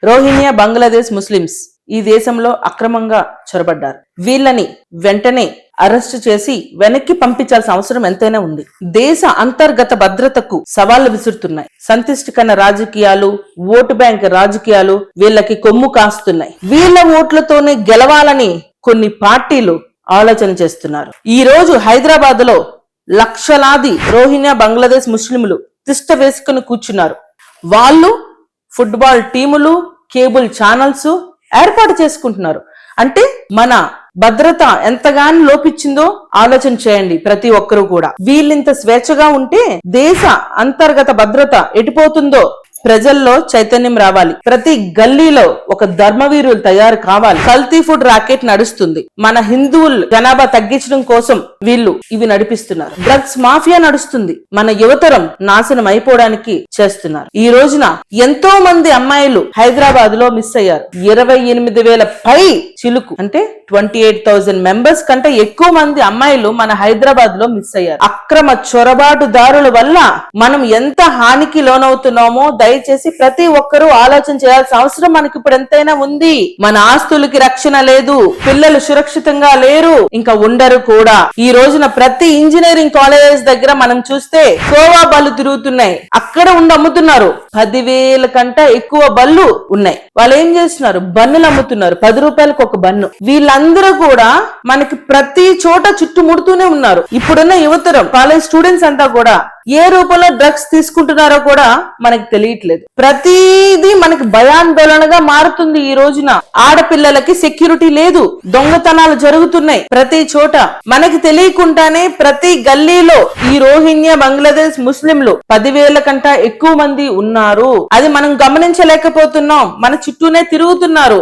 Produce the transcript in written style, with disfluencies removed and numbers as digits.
Rohingya Bangladesh Muslims ఈ దేశంలో అక్రమంగా చొరబడ్డారు. వీళ్ళని వెంటనే అరెస్టు చేసి వెనక్కి పంపించాల్సిన అవసరం ఎంతైనా ఉంది. దేశ అంతర్గత భద్రతకు సవాళ్లు విసురుతున్నాయి. సంతిష్టికరణ రాజకీయాలు, ఓటు బ్యాంక్ రాజకీయాలు వీళ్ళకి కొమ్ము కాస్తున్నాయి. వీళ్ళ ఓట్లతోనే గెలవాలని కొన్ని పార్టీలు ఆలోచన చేస్తున్నారు. ఈ రోజు హైదరాబాద్ లో లక్షలాది రోహింగ్యా బంగ్లాదేశ్ ముస్లింలు తిష్ట వేసుకుని కూర్చున్నారు. వాళ్ళు ఫుట్బాల్ టీములు, కేబుల్ ఛానల్స్ ఏర్పాటు చేసుకుంటున్నారు. అంటే మన భద్రత ఎంతగానో లోపించిందో ఆలోచన చేయండి ప్రతి ఒక్కరూ కూడా. వీళ్ళింత స్వేచ్ఛగా ఉంటే దేశ అంతర్గత భద్రత ఎటుపోతుందో ప్రజల్లో చైతన్యం రావాలి. ప్రతి గల్లీలో ఒక ధర్మవీరులు తయారు కావాలి. కల్తీ ఫుడ్ రాకెట్ నడుస్తుంది. మన హిందువులు జనాభా తగ్గించడం కోసం వీళ్ళు ఇవి నడిపిస్తున్నారు. డ్రగ్స్ మాఫియా నడుస్తుంది. మన యువతరం నాశనం అయిపోవడానికి చేస్తున్నారు. ఈ రోజున ఎంతో మంది అమ్మాయిలు హైదరాబాద్ లో మిస్ అయ్యారు. 28,000 పై చిలుకు అంటే 28,000 మెంబర్స్ కంటే ఎక్కువ మంది అమ్మాయిలు మన హైదరాబాద్ లో మిస్ అయ్యారు. అక్రమ చొరబాటుదారుల వల్ల మనం ఎంత హానికి లోనవుతున్నామో దయచేసి ప్రతి ఒక్కరూ ఆలోచన చేయాల్సిన అవసరం మనకి ఇప్పుడు ఎంతైనా ఉంది. మన ఆస్తులకి రక్షణ లేదు, పిల్లలు సురక్షితంగా లేరు, ఇంకా ఉండరు కూడా. ఈ రోజున ప్రతి ఇంజనీరింగ్ కాలేజెస్ దగ్గర మనం చూస్తే కోవా బళ్ళు తిరుగుతున్నాయి. అక్కడ ఉండి అమ్ముతున్నారు. 10,000 కంటే ఎక్కువ బళ్ళు ఉన్నాయి. వాళ్ళు ఏం చేస్తున్నారు? బన్నులు అమ్ముతున్నారు. 10 రూపాయలకు ఒక బన్ను. వీళ్ళందరూ కూడా మనకి ప్రతి చోట చుట్టుముడుతూనే ఉన్నారు. ఇప్పుడున్న యువతరం, కాలేజ్ స్టూడెంట్స్ అంతా కూడా ఏ రూపంలో డ్రగ్స్ తీసుకుంటున్నారో కూడా మనకి తెలియట్లేదు. ప్రతిదీ మనకి భయాందోళనగా మారుతుంది. ఈ రోజున ఆడపిల్లలకి సెక్యూరిటీ లేదు, దొంగతనాలు జరుగుతున్నాయి ప్రతి చోట. మనకి తెలియకుండానే ప్రతి గల్లీలో ఈ రోహింగ్యా బంగ్లాదేశ్ ముస్లింలు 10,000 కంటే ఎక్కువ మంది ఉన్నారు. అది మనం గమనించలేకపోతున్నాం. మన చుట్టూనే తిరుగుతున్నారు.